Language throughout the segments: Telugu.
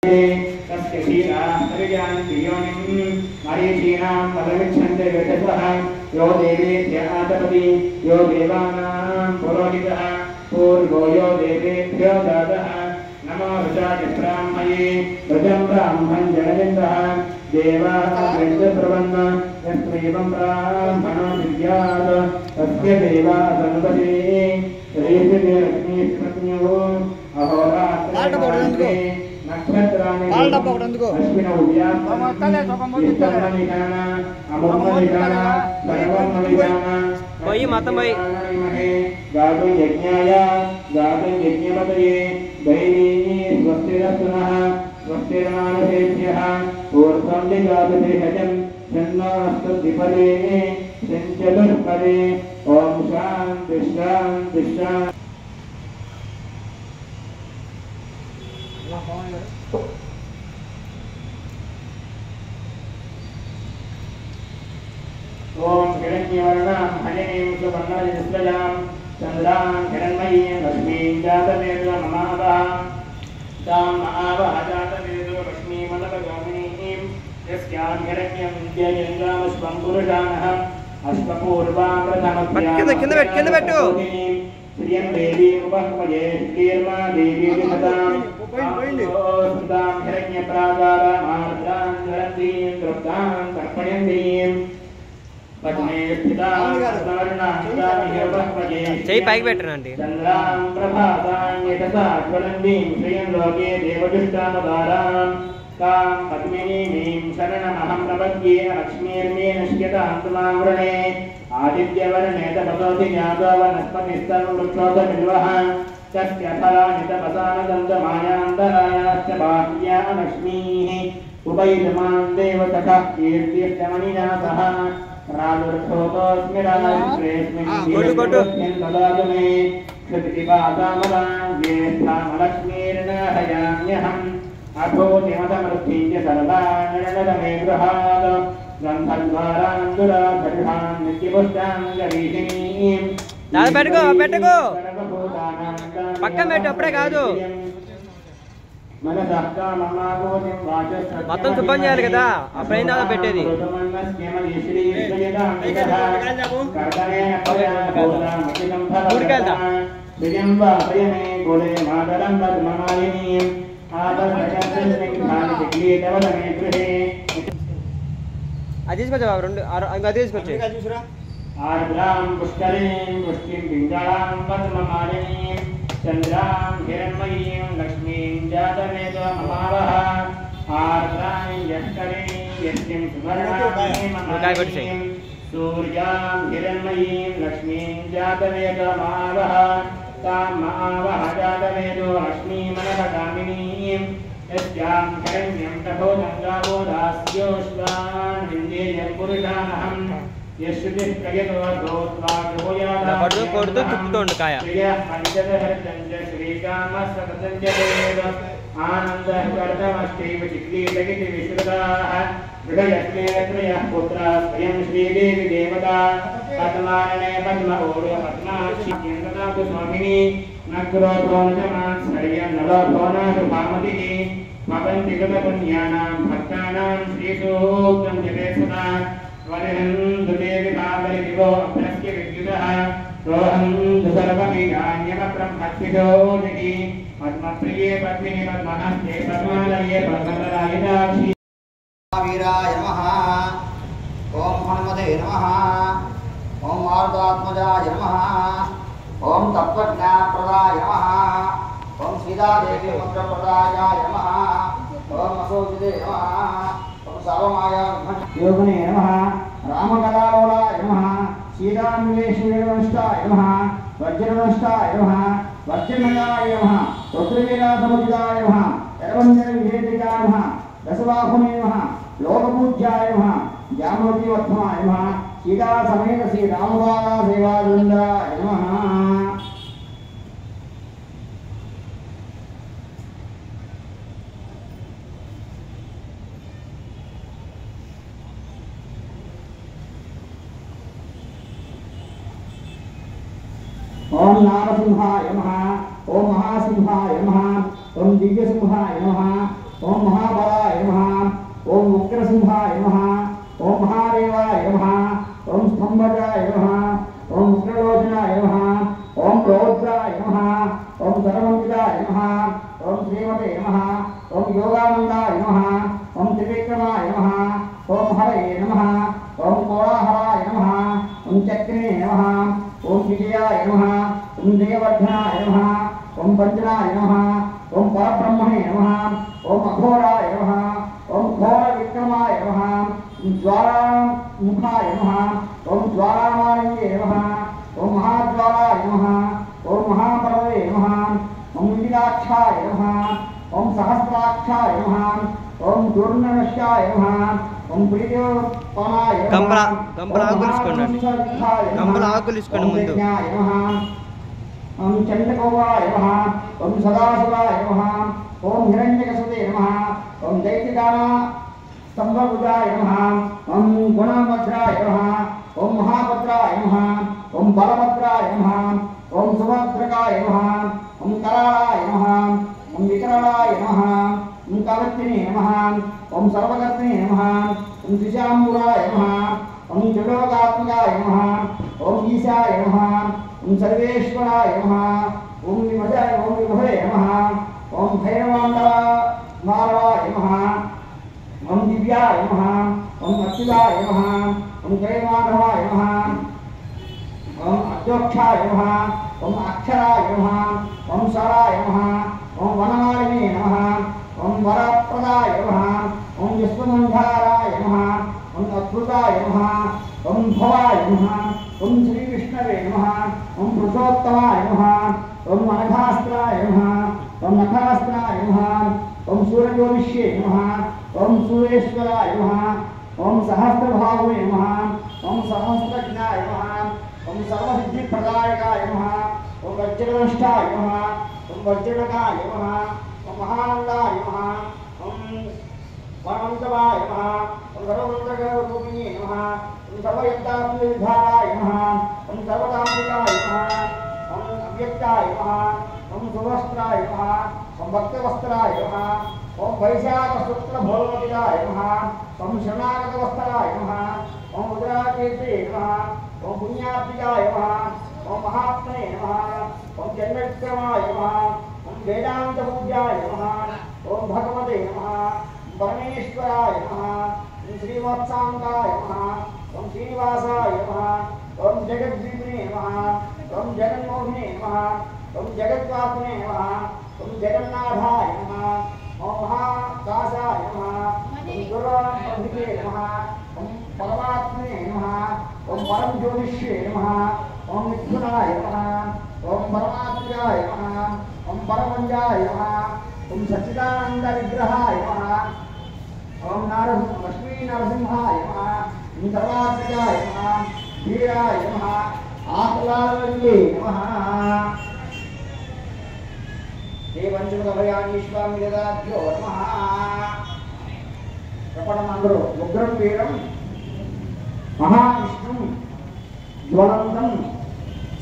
तस्य क्षीराः परिजान्ति योनिम् मरीचीनां फलमिच्छन्ते वेदसः यो देवेभ्य आतपति यो देवानां पुरोहितः पूर्वो यो देवेभ्यो दातः नमो ऋचाय ब्राह्मये ऋजं ब्राह्मं जनयन्तः देवाः वेदप्रवन्न यस्मैवं ब्राह्मणो विद्यात् तस्य देवा सन्पते ऋषिते लक्ष्मीस्मृत्यो अहोरात्रे नक्षत्राणि अश्विनौ व्याप्तमनिकाना अमुमनिकाना सर्वमनिकाना वही माता भाई गातुं यज्ञाय गातुं यज्ञपतये दैवी स्वस्तिरस्तुनः स्वस्तिर्मानसेभ्यः ऊर्ध्वं दिगातुते हजं छन्नोऽस्तु द्विपदे चतुष्पदे ॐ शान्ति शान्ति शान्ति ओम हिरण्यवर्णां हरिणीं सुवर्णरजस्वजां चन्द्रां हिरण्मयीं लक्ष्मीं जातवेदो ममावः तां महावः जातवेदो लक्ष्मीमनवगामिनीं यस्यां हिरण्यं जयन्द्रामश्वं पुरुषानहम् अश्वपूर्वां प्रथमभ्यां प्रियं देवीं उपह्वये श्रीर्मा देवी विहतां सुतां हिरण्यप्राकारामार्द्रां ज्वलन्तीं तृप्तां तर्पयन्तीं पद्मे स्थितां स्वर्णां उपह्वये చెయ్యి పైకి పెట్టనండి चन्द्रां प्रभातां यतसा ज्वलन्तीं श्रियं लोके देवदुष्टामदारां तां पद्मिनीं शरणमहं प्रपद्ये लक्ष्मीर्मे नश्यतां तुमावृणे आदित्यवर्णे तपसोऽसि ज्ञातो वनस्पतिस्तं वृक्षोऽसमिल्वः तस्य फलानि तपसानदन्तमायान्तरायाश्च बाह्या लक्ष्मीः उपैतमां देवतः कीर्तिर्जमनिना सह राजुर्भूतोऽस्मि राजश्रेष्मिन् ददातु मे क्षुतिपादामलां ज्येष्ठामलक्ष्मीर्न हयाम्यहम् अभूतिमतमृत्तिं च सर्वान् मे गृहात् गन्धद्वारान्दुराधर्षां नित्यपुष्टां गरीषिणीं పెట్టుకో పక్కన పెట్టు అప్పుడే కాదు మొత్తం శుభ్రం చేయాలి కదా అప్పుడైనా దాకా పెట్టేది ఊరికెళ్తా అది తీసుకొచ్చా రెండు అది తీసుకొచ్చి आर्द्रां पुष्करीं पुष्टिं पिङ्गलां पद्ममालिनीं चन्द्रां हिरण्मयीं लक्ष्मीं जातवेदो ममावः आर्द्रां यष्करीं यष्टिं सुवर्णां सूर्यां हिरण्मयीं लक्ष्मीं जातवेदो ममावः तां ममावः जातवेदो लक्ष्मीमनवगामिनीं यस्यां हिरण्यं प्रभोदं गावो दास्योष्वान् हिन्देयं पुरुषानहम् కొడుతూ తిప్పుతోండు కాయ वरहन्तु देवी भावरिवो अभ्रस्य विद्युतः रोहन्तु सर्वमेकान्यमब्रह्मत्विदोदिति पद्मप्रिये पद्मिनि पद्महस्ते पद्मालये पद्मतरायिताक्षि वीराय नमः ओम हनुमते नमः ओम मारुतात्मजाय नमः ओम तत्त्वज्ञानप्रदाय नमः ओम सीतादेवी मंत्रप्रदाय नमः ओम असोजिते नमः सर्वमाया योगिने नमः रामकलालोलाय नमः सीतान्वेषणष्टाय नमः वज्रनष्टाय नमः वज्रनयाय नमः रुद्रवीरासमुदिताय नमः एवञ्जनविभेदिकाय नमः दशबाहुने नमः लोकपूज्याय नमः जामवतीवर्धमाय नमः सीतासमेत श्रीरामबाला सेवावृन्दाय नमः ओम नारसिंहाय नमः ओम महासिंहाय नमः ओम दिव्यसिंहाय नमः ఓం మహాబలాయ నమః ఓం ఉగ్రసింహాయ నమః ఓం మహాదేవాయ నమః ఓం స్తంభజాయ నమః ఓం ఉగ్రలోచనాయ నమః ఓం రౌద్రాయ నమః ఓం సర్వవిదాయ నమః ఓం శ్రీమతే నమః ఓం యోగానందాయ నమః ఓం త్రివిక్రమాయ నమః ఓం హరయే నమః ఓం కోలాహలాయ నమః ఓం చక్రే నమః ఓం విజయాయ నమః ఓం దేవర్ధనాయ నమః ఓం పంచనాయ నమః ఓం పరబ్రహ్మణే నమః ఓం అఘోరాయ నమః ఓం ఘోర విక్రమాయ నమః ఓం జ్వాలాముఖాయ నమః ఓం జ్వాలామాలయే నమః ఓం మహాజ్వాలాయ నమః ఓం మహాపర్వే నమః ఓం విలాక్షాయ నమః ఓం సహస్రాక్షాయ నమః ఓం దుర్నశ్యాయ నమః ఓం ప్రీతిపనాయ గంపల ఆకులు తీసుకోండి. గంపల ఆకులు తీసుకోండి ముందు. ఓం చండకోవాయ నమః ఓం సదాశివాయ నమః ఓం హిరణ్యకసుతే నమః ఓం దైత్యదాన స్తంభభుజాయ నమః ఓం గుణభద్రాయ నమః ఓం మహాభద్రాయ నమః ఓం బలభద్రాయ నమః ఓం సుభద్రకాయ నమః ఓం కరాళాయ నమః ఓం వికరాళాయ నమః ఓం కవర్తినే నమః ఓం సర్వకర్తినే నమః ఓం దిశాంబురాయ నమః ఓం త్రిలోకాత్మకాయ నమః ఓం ఈశాయ నమః ఓం సర్వేశ్వరాయ నమః ఓం విభవే నమః ఓం భైరవాండవాయ నమః ఓం దివ్యాయ నమః ఓం అచ్యుతాయ నమః ఓం జయమాధవాయ నమః ఓం అధ్యోక్షాయ నమః ఓం అక్షరాయ నమః ఓం సరాయ నమః ఓం వనమాలినే నమః ఓం వరప్రదాయ నమః ఓం విశ్వమంధారాయ నమః ఓం అద్భుతాయ నమః ఓం భవాయ నమః ఓం శ్రీకృష్ణవే నమః ఓం పురుషోత్తమాయ నమః ఓం అనఘాస్త్రాయ నమః ఓం నఖాస్త్రాయ నమః ఓం సూర్యజ్యోతిష్యే నమః ఓం సూర్యేశ్వరాయ నమః ఓం సహస్రభావే నమః ఓం సహస్రజ్ఞాయ నమః ఓం సర్వసిద్ధిప్రదాయకాయ నమః ఓం వజ్రనష్టాయ నమః ఓం వజ్రనకాయ నమః ఓం మహానందాయ నమః ఓం పరమంతవాయ నమః ఓం సర్వమంత్రరూపిణే నమః ఓం సర్వయుక్తాత్మవిధారాయ నమః ఓం సర్వతాంత్రికాయ నమః ఓం అవ్యక్తాయ నమః ఓం సువస్త్రాయ నమః ఓం భక్తవస్త్రాయ నమః ఓం వైశాఖశుక్లభోగవతిరాయ నమః ఓం శరణాగతవస్త్రాయ నమః ఓం ఉదరాకీర్తే నమః ఓం పుణ్యాత్మికాయ నమః ఓం మహాత్మనే నమః ఓం జన్మవిక్రమాయ నమః ఓం వేదాంతపూజ్యాయ నమః ఓం భగవతే నమః పరమేశ్వరాయ నమః ఓం శ్రీవత్సాంగాయ నమః ఓం శ్రీనివాసాయ నమః ఓం జగద్వీపినే నమః ఓం జగన్మోహినే నమః ఓం జగద్వాపినే నమః ఓం జగన్నాథాయ నమః ఓం మహాకాశాయ నమః ఓం గురువే నమః ఓం పరమాత్మనే నమః ఓం పరం జ్యోతిష్యే నమః ఓం మిథునాయ నమః ఓం పరమాత్మాయ నమః ఓం పరమంజాయ నమః ఓం సచ్చిదానంద విగ్రహాయ నమః ఓం లక్ష్మీ నరసింహాయ నమః ఓం సర్వాత్మికాయ నమః వీరాయ నమః ఆకులాలయే నమః దేవంచుకభయానీశ్వామి దదాభ్యో నమః ప్రపణమందరూ ఉగ్రం వీరం మహావిష్ణుం జ్వలంతం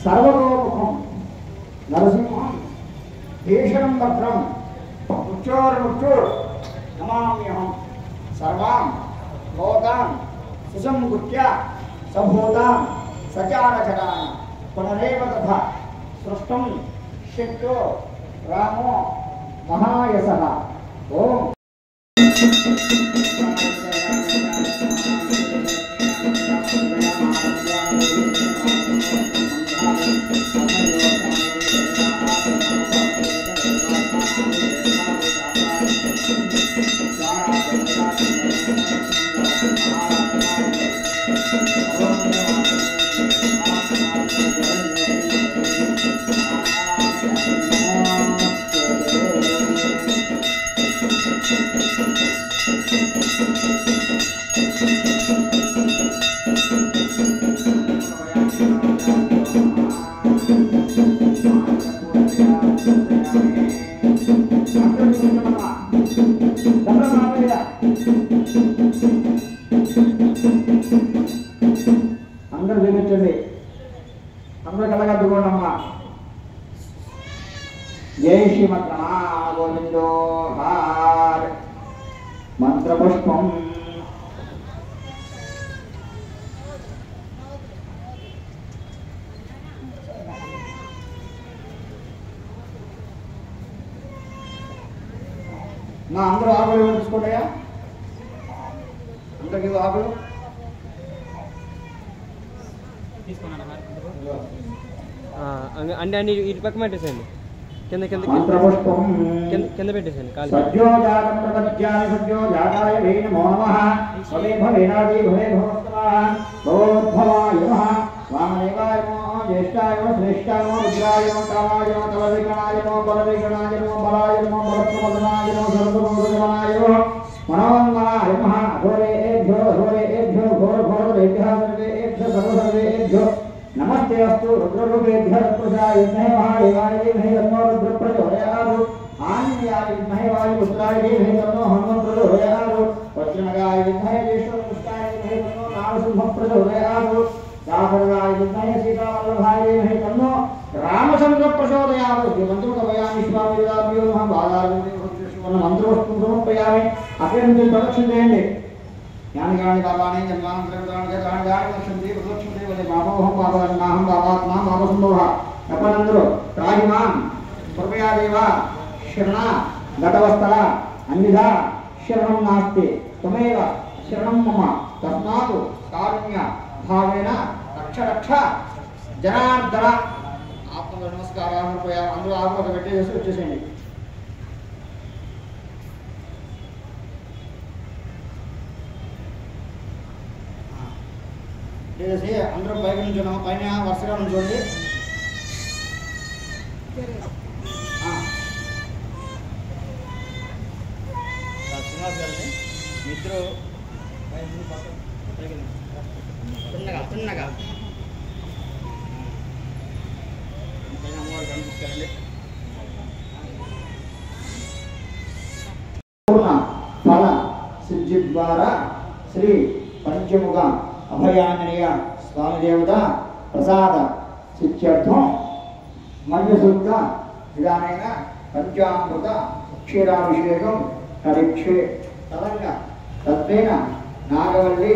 సర్వతోముఖం నరసింహం భీషణం భద్రం ముచ్చోర్ముచ్చోర్ నమామ్యహం సర్వాం లోకాన్ సుసంగుత్య సభూతాం సచారచరాన్ పునరేవ తథా సృష్టం శక్తో రామో మహాయసః ఓం అందరూ వినిపించండి, అందరూ కలగద్దుకోండమ్మా. జై శ్రీమద్ రమా గోవిందో హార్ మంత్రపుష్పం నా అందరూ ఆకులు తీసుకోండియా అందరికి ఆకులు అంటే అన్ని ఇటు పక్క పెట్టేసేయండి కింద కింద మంత్రపుష్పం కింద పెట్టేసేయండి కాలు సజ్జోజాతం ప్రపద్యాయ సజ్జోజాతాయ వై నమో నమః భవే భవేనాది భవే భవస్తవః భవోద్భవాయ నమః వామదేవాయ నమః జ్యేష్ఠాయ నమః శ్రేష్ఠాయ నమః రుద్రాయ నమః కామాయ నమః తలవిగణాయ నమః బలవిగణాయ నమః బలాయ నమః బలప్రమదనాయ నమః సర్వభూతగణాయ నమః మనోన్మనాయ నమః ఘోరేభ్యో ఘోరేభ్యో ఘోరఘోరేభ్యः సర్వేభ్యः సర్వసర్వేభ్యో नमस्ते अस्तु रुद्ररूपेभ्यः प्रजाय विद्महे महादेवाय धीमहि तन्नो रुद्रः प्रचोदयात् आञ्जनेयाय विद्महे वायुपुत्राय धीमहि तन्नो हनुमत् प्रचोदयात् वज्रनगाय विद्महे ज्येष्ठपुष्टाय धीमहि तन्नो नारसिंहः प्रचोदयात् दासरगाय विद्महे सीतावल्लभाय धीमहि तन्नो रामचन्द्रः प्रचोदयात् मंत्रकवयामि स्वामिवेदाभ्यो नमः बालार्जुन मंत्रवस्तुं समर्पयामि अग्रे प्रदक्षिणेయండి ज्ञानगाणि पापानि जन्मान्तरकृतानि गाणि गाणि लक्ष्यन्ते प्रदक्षिणते वदे पापोऽहं पापात्माहं पापात्मा पापसम्भवः तपनन्दरो राजिमां कृपया देव शरण गतवस्थल अन्यथा शरणं नास्ति त्वमेव शरणं मम तस्मात् कारुण्य भावेन रक्ष रक्ष जनार्दन आत्म नमस्काराः कृपया अंदर आत्मक పెట్టేసి వచ్చేసేయండి చేసి అందరం బయట నుంచున్నాము పైన వరుసగా నుంచోండి శ్రీనివాస్ గారిని మిత్రు చిన్నగా చిన్నగా పైన అమ్మవారు కనిపిస్తారండి పూర్ణ ఫల సిద్ధి ద్వారా శ్రీ పంచముఖ अभयान्जनेय स्वामी देवता प्रसाद सिद्ध्यर्थं मन्यसूक्त विधानेन पंचामृत क्षीराभिषेकं करिष्ये तदंग तत्वेन नागवल्ली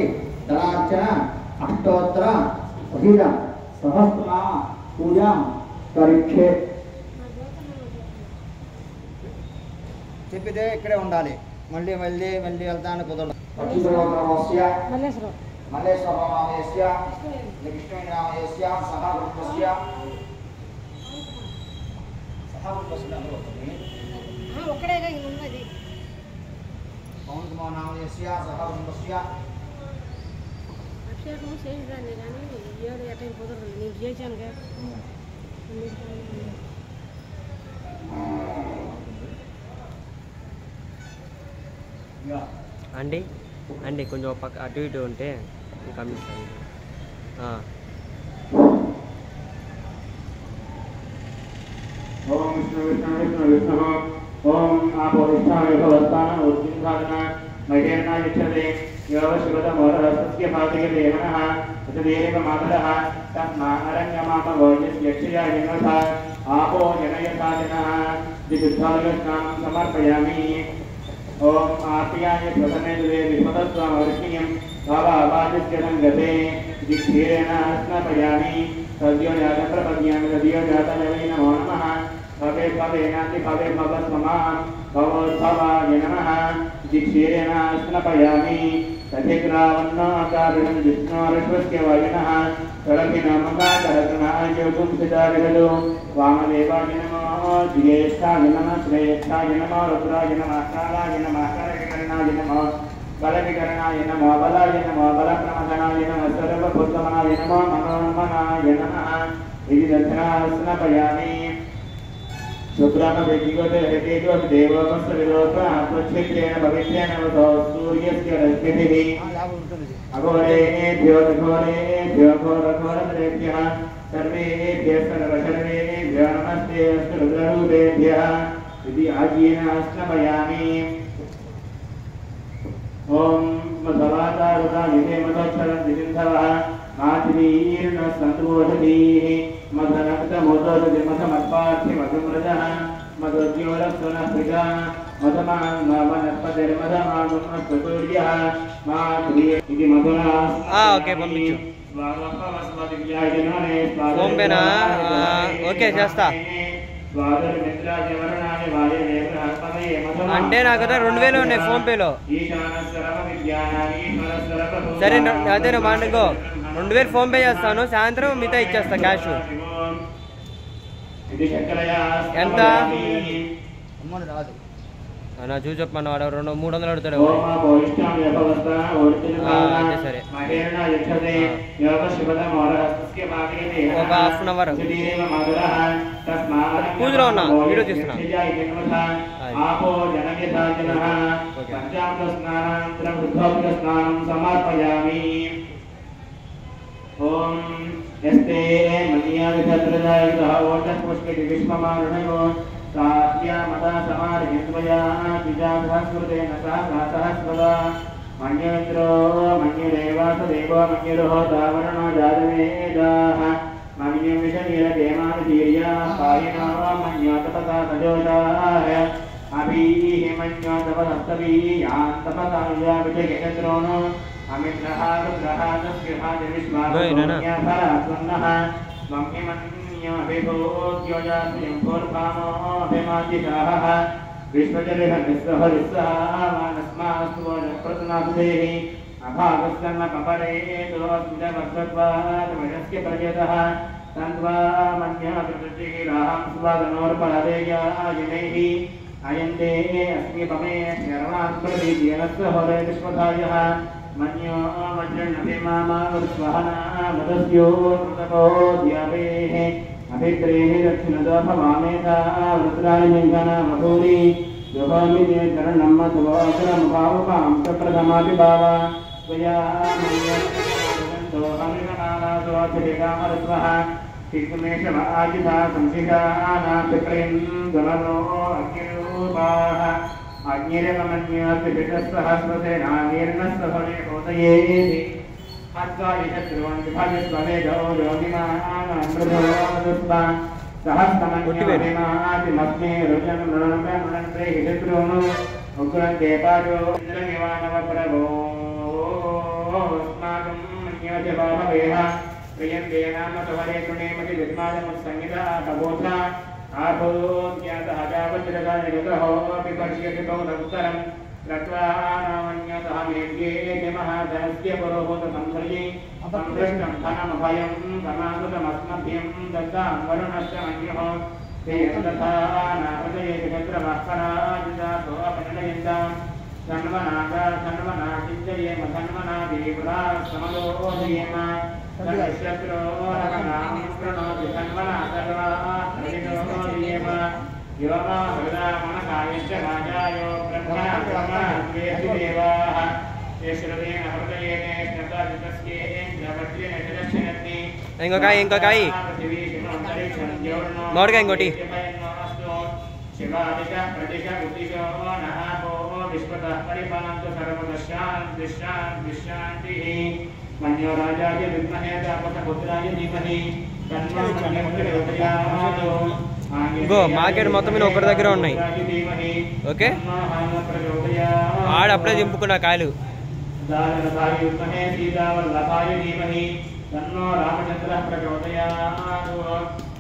दलार्चन अष्टोत्तर अभिध सहस्रनाम पूजा करिष्ये చెప్పితే ఇక్కడే ఉండాలి మళ్ళీ మళ్ళీ మళ్ళీ వెళ్తాను కుదరదు मल्लेश्वररामयस्य कृष्णरामयस्य सह कुटुम्बस्य ఒక్కడేగా ఉన్నది పవన్ కుమార్ నామయस्य सह कुटुम्बस्य అభిషేకం చేయించండి కానీ ఏడు ఎట్లా కుదరదు నేను చేశానుగా అండి అండి కొంచెం పక్క అటు ఇటు ఉంటే కమిషన్ ओम विष्णु विष्णु विष्णु विष्णु ओम आपोष्ठाय भवस्तान उद्दिन्धान महेर्ना यच्छते यव शिवतमोरहस्तस्य पादके देवनः तदेव मातरः तस्मा अरण्यमाम वोजस्यक्षया जन्मथा आपो जनयथा जनः दिशुद्धालयस्नानं समर्पयामि ओम आप्याय प्रसन्ने दुरे विश्वतस्वामवर्षिण्यं भावावादिस्य संगते दिक्षीरेण स्नापयामि सद्यो जातं प्रपद्यामि सद्यो जातं वै नमो नमः भवे भवेनाति भवे भवस्ममां भवोद्भवाय नमः दिक्षीरेण स्नापयामि तथिग्रावन्नाकारिणं विष्णोरश्वस्य वायुनः तडभिनमकाकरतृणाय योगुंसितारिगलो वामदेवाय नमः ज्येष्ठाय नमः श्रेष्ठाय नमः रुद्राय नमः कालाय नमः करविकरणाय नमः बलविकरणाय नमः बलाय नमः बलप्रमदनाय नमः सर्वभूतमनाय नमः मनोन्मनाय नमः इति दक्षिणास्नपयामि शुक्रामवेदिगोते हेतेगोत देवोपस्य विलोक आत्मक्षेत्रेण भविष्येण वसो सूर्यस्य रश्मिभिः अघोरेभ्यो घोरेभ्यो घोरघोरतरेभ्यः सर्वेभ्यः सर्वसर्वेभ्यो नमस्ते अस्तु रुद्ररूपेभ्यः इति आज्येन स्नपयामि ओम मधवातारुता निधे मधोक्षरं दिसिन्धवः मातृवीर्न सन्तुवोषधीः मधनक्तमोदोदति मधमत्पार्थ्यमधुमृतः मधोद्योलक्सुनः ఓకే పంపించు ఫోన్ పేనా ఓకే చేస్తా అంటే నాకు 2000 ఉన్నాయి ఫోన్ పేలో సరే అదే మాటకో 2000 ఫోన్ పే చేస్తాను సాయంత్రం మిగతా ఇచ్చేస్తా క్యాష్ ఎంత నా చూసి చెప్పమన్నా వాడు 300 అడుగుతాడు అంతే సరే ఒక హాఫ్ అన్ అవర్ పూజలో ఉన్నా వీడియో తీస్తున్నా ఓం యస్తే మన్యావిధత్రదాయకః ఓటః పుష్పే విష్మమారుణయో సాత్యా మతా సమారియంత్వయా ద్విజాసహస్రతేన సహస్రదా మన్యేంద్రో మన్యదేవాస దేవో మన్యరోహ తావరణో జాతవేదాః మన్యం విషనీరదేమానుధీర్యా పాయినో మన్యోతపతా సజోషాః అభీః మన్యోతపదస్తవీయాంతపతాయ విజయేంద్రోనో అమిత్రః రుద్రః తస్యః విశ్వాసోన్యఫలస్వన్నః మమ్మిమన్యభిభూత్యోజాస్యం పూర్వామో అభిమాజిషాః విశ్వజరిహనిస్సహరిస్సామానస్మాస్తు ప్రతనాసుదేహి అభాగస్సన్న కపరేతోస్మితమస్వత్వాదమయస్య ప్రజతః తన్వా మన్యాభివృద్ధిరాహం స్వాదనోర్పరదేయాజినైః అయంతే అస్మి పమే శరణాన్ ప్రదీయేనస్స హోరే విశ్వధాయః మన్యో వజ్రన్నభిమామావృస్వహనా మదస్యో కృతకోద్యావేః అభిప్రేః దక్షిణదో భవామేధా వృత్రాణి లింగనామభూరి యోగామి తే చరణం మధ్వోగ్రముపావపాం ప్రథమాభిభావ త్వయా మన్యంతో హమినానాసోభికామరుత్వః శిక్షుమేషవ ఆజిధా సంశిషానాభిప్రేం దురనో అగ్నిరూపాః అగ్నిరమన్యాస్తిపితస్సహస్రసేనానీర్ణస్తఫలే హోతయేతి హత్వాయిశత్రువన్ విభజస్వవేదో యోగిమానామృతోదుస్వ సహస్రమన్యాభిమాతిమస్మే రుజన్ మృణంప్రే శత్రును ఉగ్రంతే పాజో ఇంద్రనివానవప్రభోస్మాకం మన్యోజ బాహవేహ ప్రియంతే నామ సవరే కృణేమతి విద్మాదముత్సంగిత తబోధ ఆభోజ్ఞాతః జావజ్రగానిగతః విపర్ష్యతితోదముత్తరం రత్వానామన్యతః మేఘ్యేతి మహాధనస్య పురోహూత సంధర్యే సందృష్టం ధనమభయం సమానుతమస్మభ్యం దత్తాం వరుణశ్చ మన్యః తేయస్తథా నాపదయేతి చంద్రమఃపరాజితాతో అపనయయంతాం సన్వనాచించయేమ సన్వనాదీపురా సమలోదయేమ శత్రో రకనాం ప్రణోతి సన్వనా సర్వా హరితోదయేమ యువమా హృదా మనసాయశ్చ రాజాయో బ్రహ్మణ బ్రహ్మణేతి దేవాః యశ్రుతేన హృదయేన జ్ఞాతస్యేన జగత్యేన దక్షిణత్ని ఇంకొకాయి మామిడికాయ ఇంకోటి శివాదిశ ప్రదిశ ఉదిశో నహాపో విశ్వతః పరిపాలంతు సర్వదశాంతిశాంతిశాంతిః మన్యో రాజాయ విద్మహే తాపసపుత్రాయ ధీమహి తన్నో మన్యం ప్రచోదయాత్ ఇంకో మార్కెట్ మొత్తం మీద ఒకరి దగ్గర ఉన్నాయి ఓకే ఆడ అప్పుడే దింపుకున్న కాయలు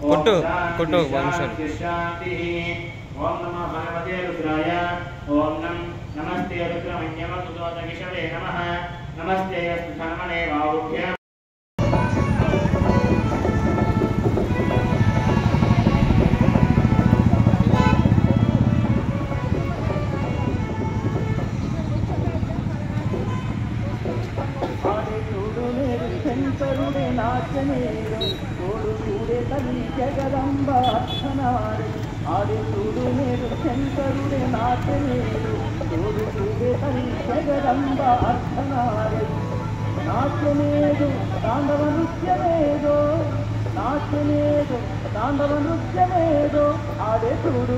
కొట్టు కొట్టు ఓం నమో భగవతే రుద్రాయ ఓం నమస్తే రుద్రమన్యమసుదోతగిషవే నమః నమస్తే అస్తు ధన్మనే వాహుభ్యాం ఆడి చూడు నేడు శంకరుడే నాట్యమేడు చూడు చూడే తని జగదంబ అర్థనాడే నాట్యమేడు తాండవ నృత్యమేదో నాట్యమేడు తాండవ నృత్యమేదో ఆడే చూడు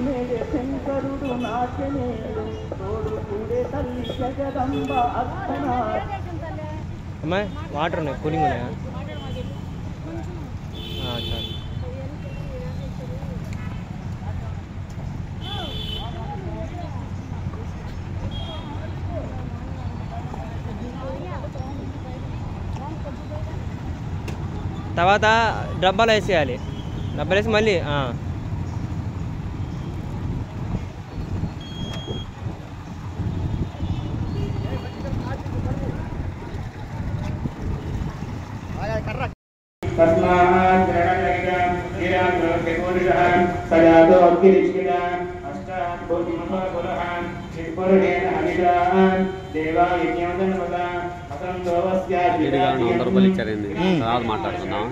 నేడే శంకరుడు నాట్యమేడు చూడు చూడే తల్లి జగదంబ అర్థనాడే అమ్మాయి వాటర్ ఉన్నాయి కూలింగ్ ఉన్నాయా చాలు తర్వాత డబ్బాలు వేసేయాలి. డబ్బాలు వేసి మళ్ళీ అందరూ ఇచ్చారండి. తర్వాత మాట్లాడుతున్నాం.